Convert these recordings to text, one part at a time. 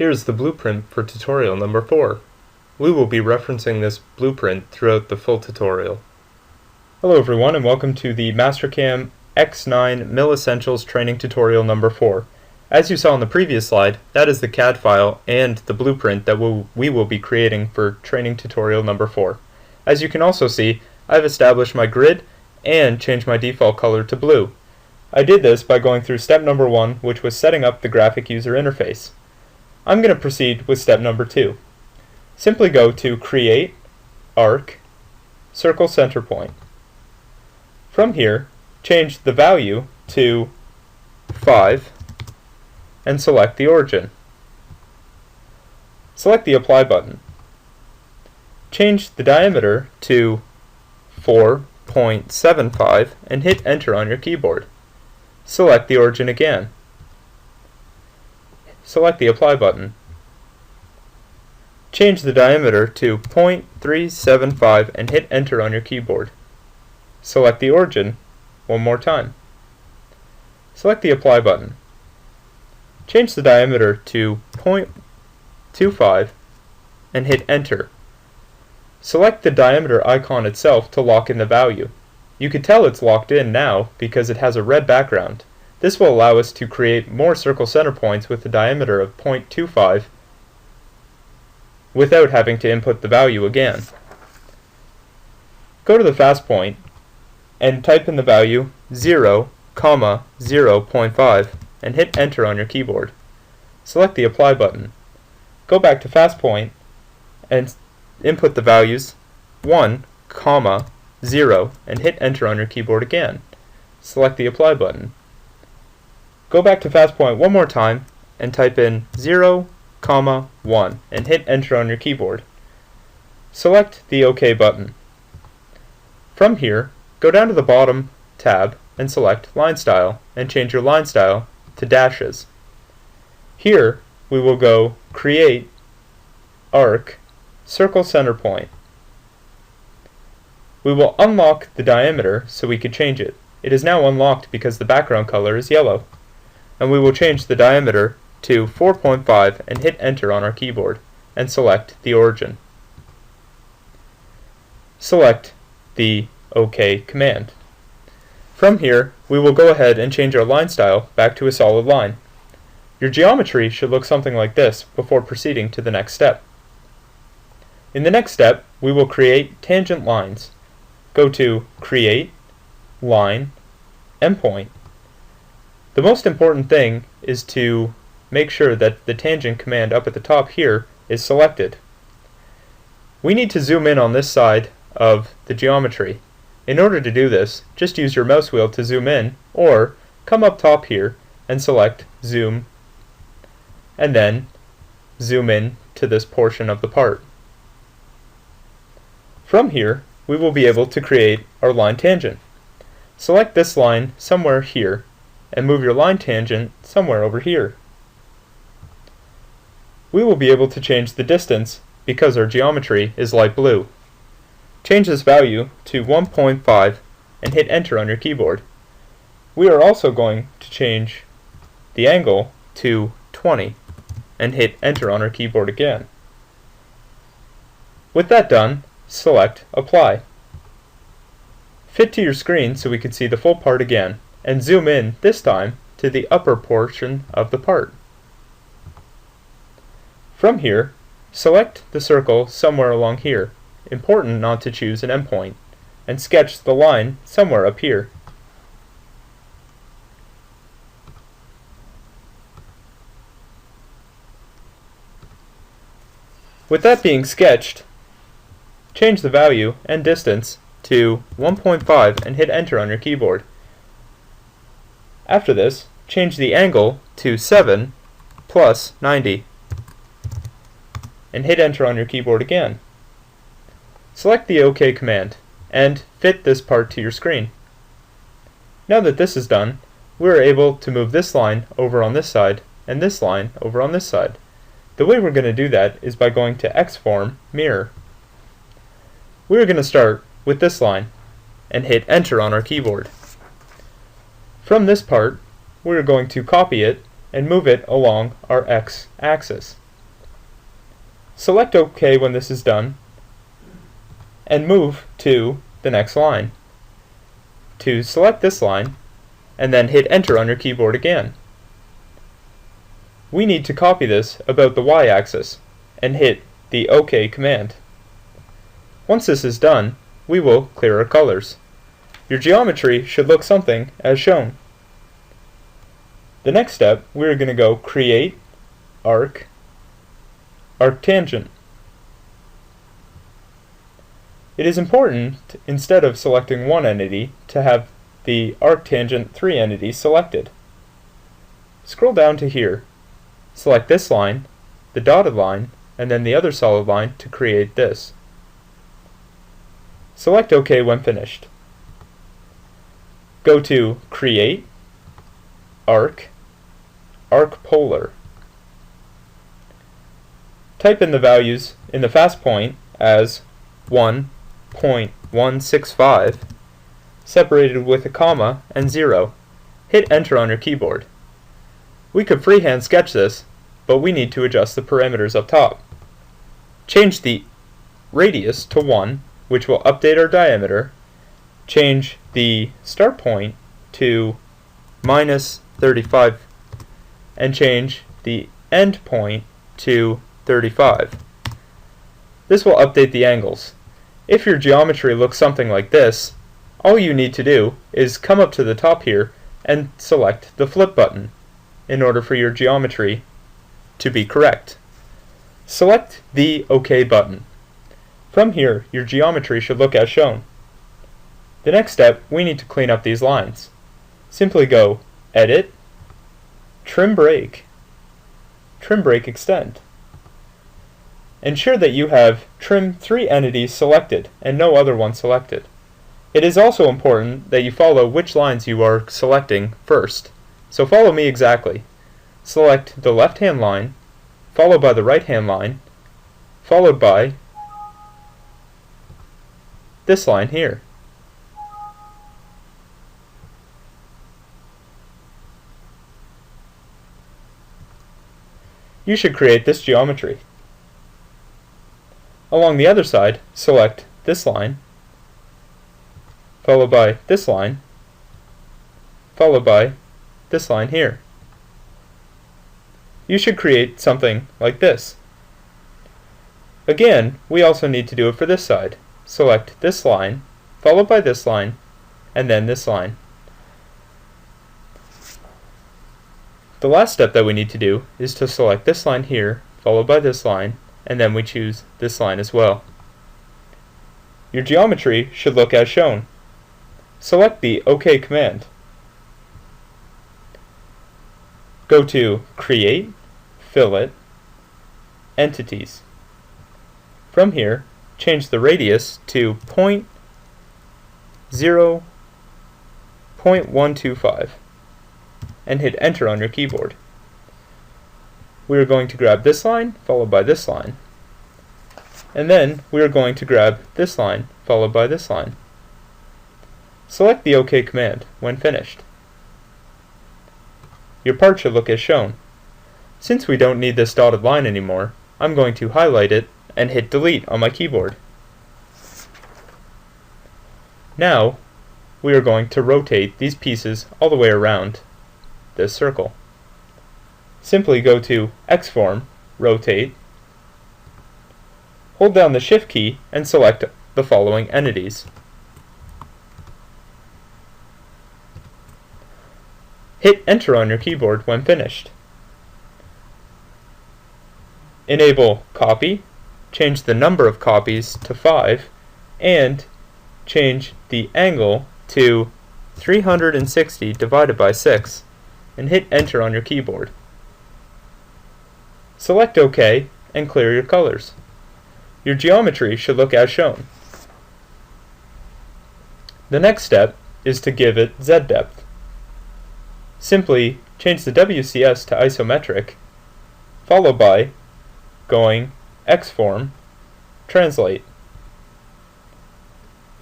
Here's the blueprint for tutorial number 4. We will be referencing this blueprint throughout the full tutorial. Hello everyone and welcome to the Mastercam X9 MilEssentials training tutorial number 4. As you saw in the previous slide, that is the CAD file and the blueprint that we will be creating for training tutorial number 4. As you can also see, I've established my grid and changed my default color to blue. I did this by going through step number 1, which was setting up the graphic user interface. I'm going to proceed with step number 2. Simply go to Create, Arc, Circle Center Point. From here, change the value to 5 and select the origin. Select the Apply button. Change the diameter to 4.75 and hit Enter on your keyboard. Select the origin again. Select the Apply button. Change the diameter to 0.375 and hit Enter on your keyboard. Select the origin one more time. Select the Apply button. Change the diameter to 0.25 and hit Enter. Select the diameter icon itself to lock in the value. You can tell it's locked in now because it has a red background. This will allow us to create more circle center points with a diameter of 0.25 without having to input the value again. Go to the fast point and type in the value 0,0.5 and hit Enter on your keyboard. Select the Apply button. Go back to fast point and input the values 1,0 and hit Enter on your keyboard again. Select the Apply button. Go back to fast point one more time and type in 0,1 and hit Enter on your keyboard. Select the OK button. From here, go down to the bottom tab and select Line Style and change your line style to dashes. Here we will go Create, Arc, Circle Center Point. We will unlock the diameter so we can change it. It is now unlocked because the background color is yellow. And we will change the diameter to 4.5 and hit Enter on our keyboard and select the origin. Select the OK command. From here, we will go ahead and change our line style back to a solid line. Your geometry should look something like this before proceeding to the next step. In the next step, we will create tangent lines. Go to Create, Line, Endpoint. The most important thing is to make sure that the tangent command up at the top here is selected. We need to zoom in on this side of the geometry. In order to do this, just use your mouse wheel to zoom in, or come up top here and select Zoom, and then zoom in to this portion of the part. From here, we will be able to create our line tangent. Select this line somewhere here, and move your line tangent somewhere over here. We will be able to change the distance because our geometry is light blue. Change this value to 1.5 and hit Enter on your keyboard. We are also going to change the angle to 20 and hit Enter on our keyboard again. With that done, select Apply. Fit to your screen so we can see the full part again, and zoom in, this time, to the upper portion of the part. From here, select the circle somewhere along here. Important not to choose an endpoint, and sketch the line somewhere up here. With that being sketched, change the value and distance to 1.5 and hit Enter on your keyboard. After this, change the angle to 7 plus 90 and hit Enter on your keyboard again. Select the OK command and fit this part to your screen. Now that this is done, we are able to move this line over on this side and this line over on this side. The way we're going to do that is by going to Xform, Mirror. We're going to start with this line and hit Enter on our keyboard. From this part, we're going to copy it and move it along our x-axis. Select OK when this is done, and move to the next line. To select this line, and then hit Enter on your keyboard again. We need to copy this about the Y-axis, and hit the OK command. Once this is done, we will clear our colors. Your geometry should look something as shown. The next step, we're going to go Create, Arc, Arctangent. It is important, instead of selecting one entity, to have the arctangent 3 entities selected. Scroll down to here. Select this line, the dotted line, and then the other solid line to create this. Select OK when finished. Go to Create, Arc, Arc Polar. Type in the values in the fast point as 1.165, separated with a comma and 0. Hit Enter on your keyboard. We could freehand sketch this, but we need to adjust the parameters up top. Change the radius to 1, which will update our diameter. Change the start point to -35, and change the end point to 35. This will update the angles. If your geometry looks something like this, all you need to do is come up to the top here and select the flip button in order for your geometry to be correct. Select the OK button. From here, your geometry should look as shown. The next step, we need to clean up these lines. Simply go Edit, Trim Break, Trim Break Extend. Ensure that you have Trim 3 entities selected and no other one selected. It is also important that you follow which lines you are selecting first. So follow me exactly. Select the left-hand line, followed by the right-hand line, followed by this line here. You should create this geometry. Along the other side, select this line, followed by this line, followed by this line here. You should create something like this. Again, we also need to do it for this side. Select this line, followed by this line, and then this line. The last step that we need to do is to select this line here, followed by this line, and then we choose this line as well. Your geometry should look as shown. Select the OK command. Go to Create, Fillet, Entities. From here, change the radius to 0.125 and hit Enter on your keyboard. We are going to grab this line, followed by this line. And then we are going to grab this line, followed by this line. Select the OK command when finished. Your part should look as shown. Since we don't need this dotted line anymore, I'm going to highlight it and hit Delete on my keyboard. Now, we are going to rotate these pieces all the way around this circle. Simply go to X-Form, Rotate, hold down the Shift key and select the following entities. Hit Enter on your keyboard when finished. Enable Copy, change the number of copies to 5, and change the angle to 360 divided by 6, and hit Enter on your keyboard. Select OK and clear your colors. Your geometry should look as shown. The next step is to give it Z depth. Simply change the WCS to isometric, followed by going X-Form, Translate.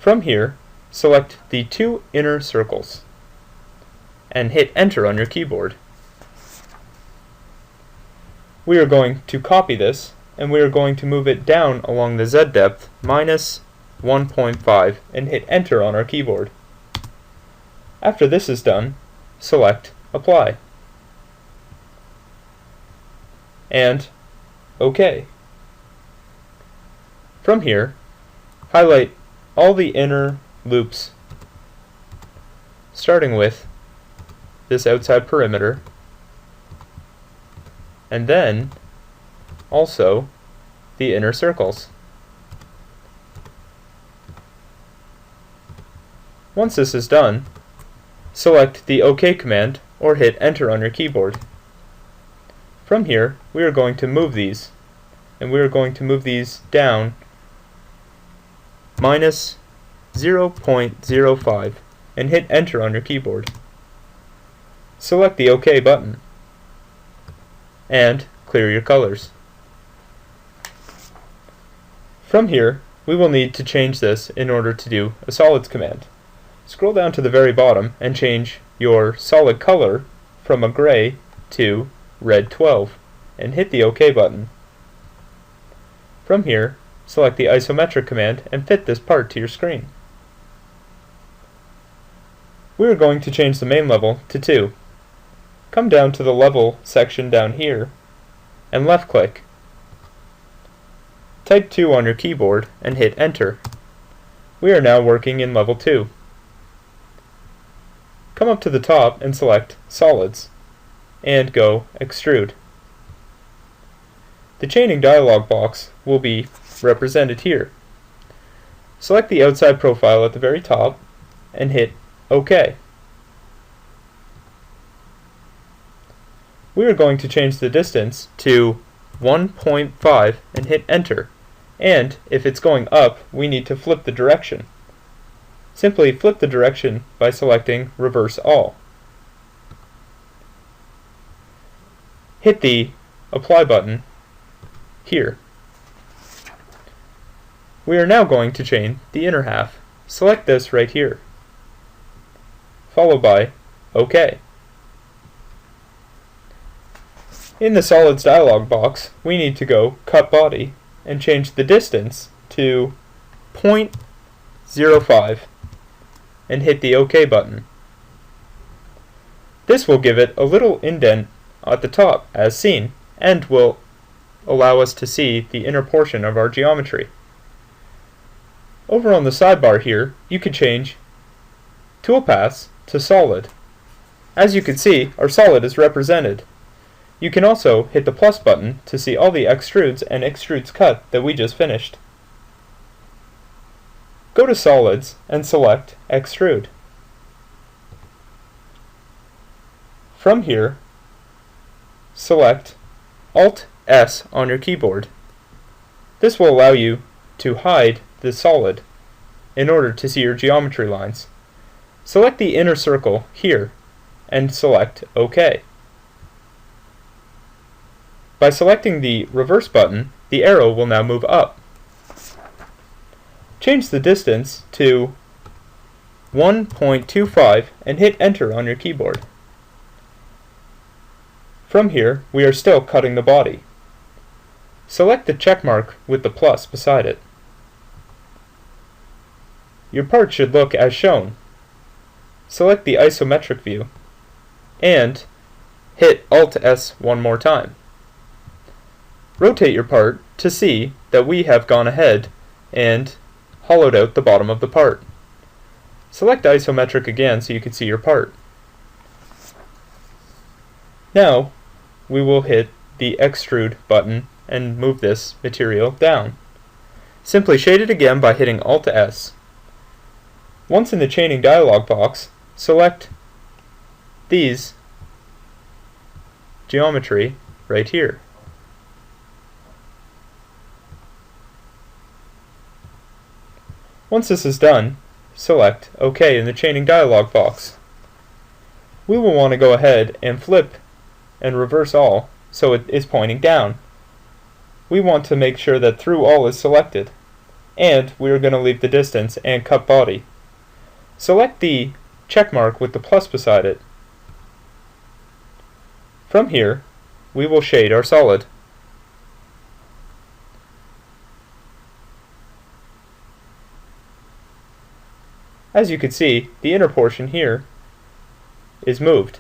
From here, select the two inner circles and hit Enter on your keyboard. We are going to copy this and we are going to move it down along the Z depth minus 1.5 and hit enter on our keyboard. After this is done, select Apply and OK. From here, highlight all the inner loops, starting with this outside perimeter, and then also the inner circles. Once this is done, select the OK command or hit enter on your keyboard. From here, we are going to move these, and we are going to move these down minus 0.05 and hit enter on your keyboard. Select the OK button and clear your colors. From here, we will need to change this in order to do a solids command. Scroll down to the very bottom and change your solid color from a gray to red 12 and hit the OK button. From here, select the isometric command and fit this part to your screen. We are going to change the main level to 2. Come down to the level section down here and left click. Type 2 on your keyboard and hit enter. We are now working in level 2. Come up to the top and select Solids and go Extrude. The chaining dialog box will be represented here. Select the outside profile at the very top and hit OK. We are going to change the distance to 1.5 and hit enter, and if it's going up, we need to flip the direction. Simply flip the direction by selecting Reverse All. Hit the Apply button here. We are now going to chain the inner half. Select this right here, followed by OK. In the Solids dialog box, we need to go Cut Body and change the distance to 0.05 and hit the OK button. This will give it a little indent at the top as seen and will allow us to see the inner portion of our geometry. Over on the sidebar here, you can change Toolpaths to Solid. As you can see, our solid is represented. You can also hit the plus button to see all the extrudes and extrudes cut that we just finished. Go to Solids and select Extrude. From here, select Alt-S on your keyboard. This will allow you to hide the solid in order to see your geometry lines. Select the inner circle here and select OK. By selecting the reverse button, the arrow will now move up. Change the distance to 1.25 and hit enter on your keyboard. From here, we are still cutting the body. Select the check mark with the plus beside it. Your part should look as shown. Select the isometric view and hit Alt-S one more time. Rotate your part to see that we have gone ahead and hollowed out the bottom of the part. Select isometric again so you can see your part. Now we will hit the extrude button and move this material down. Simply shade it again by hitting Alt-S. Once in the chaining dialog box, select these geometry right here. Once this is done, select OK in the chaining dialog box. We will want to go ahead and flip and reverse all so it is pointing down. We want to make sure that through all is selected, and we are going to leave the distance and cut body. Select the check mark with the plus beside it. From here, we will shade our solid. As you can see, the inner portion here is moved.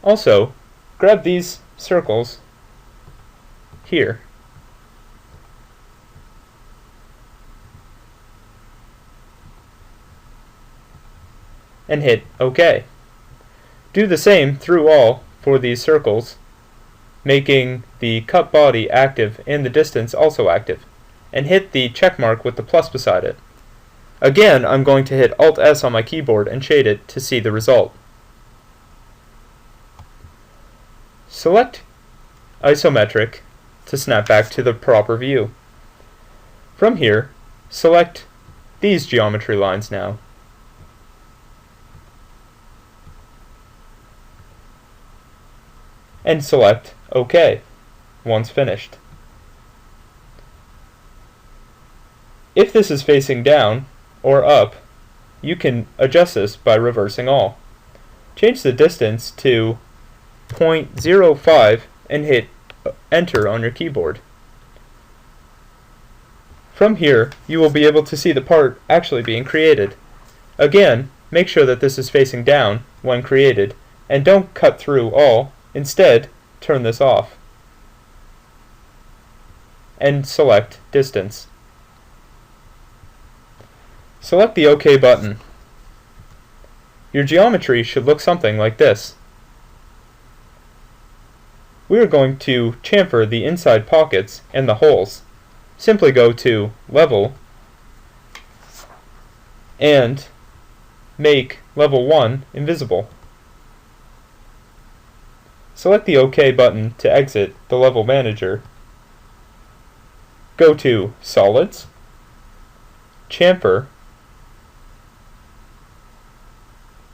Also, grab these circles here and hit OK. Do the same through all for these circles, making the cut body active and the distance also active, and hit the check mark with the plus beside it. Again, I'm going to hit Alt-S on my keyboard and shade it to see the result. Select Isometric to snap back to the proper view. From here, select these geometry lines now. And select OK once finished. If this is facing down or up, you can adjust this by reversing all. Change the distance to 0.05 and hit Enter on your keyboard. From here, you will be able to see the part actually being created. Again, make sure that this is facing down when created, and don't cut through all. Instead, turn this off and select Distance. Select the OK button. Your geometry should look something like this. We are going to chamfer the inside pockets and the holes. Simply go to Level and make Level 1 invisible. Select the OK button to exit the Level Manager. Go to Solids, Chamfer,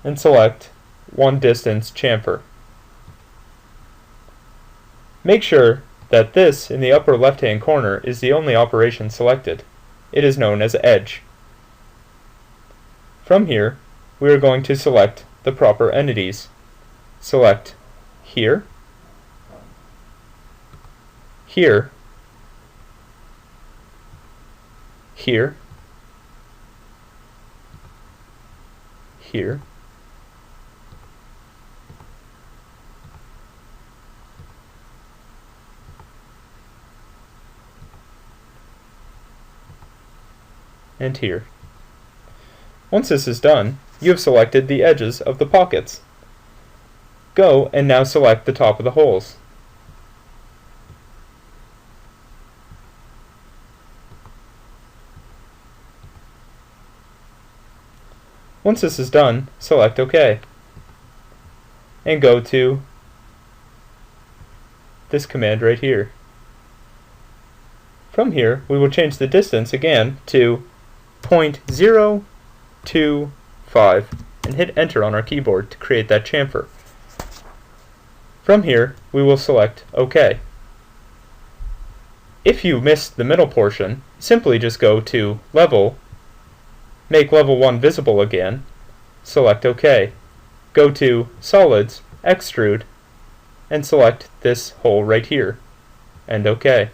and select One Distance Chamfer. Make sure that this in the upper left-hand corner is the only operation selected. It is known as Edge. From here, we are going to select the proper entities. Select here, here, here, here, and here. Once this is done, you have selected the edges of the pockets. Go and now select the top of the holes. Once this is done, select OK. And go to this command right here. From here, we will change the distance again to 0.025 and hit Enter on our keyboard to create that chamfer. From here, we will select OK. If you missed the middle portion, simply just go to Level, make Level 1 visible again, select OK. Go to Solids, Extrude, and select this hole right here, and OK.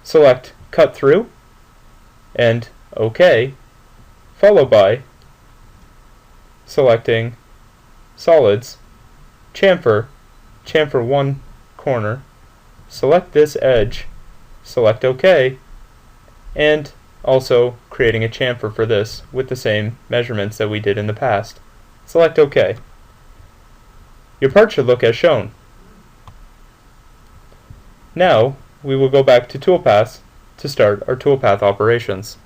Select Cut Through, and OK, followed by selecting Solids, Chamfer, chamfer one corner, select this edge, select OK, and also creating a chamfer for this with the same measurements that we did in the past. Select OK. Your part should look as shown. Now we will go back to Toolpaths to start our toolpath operations.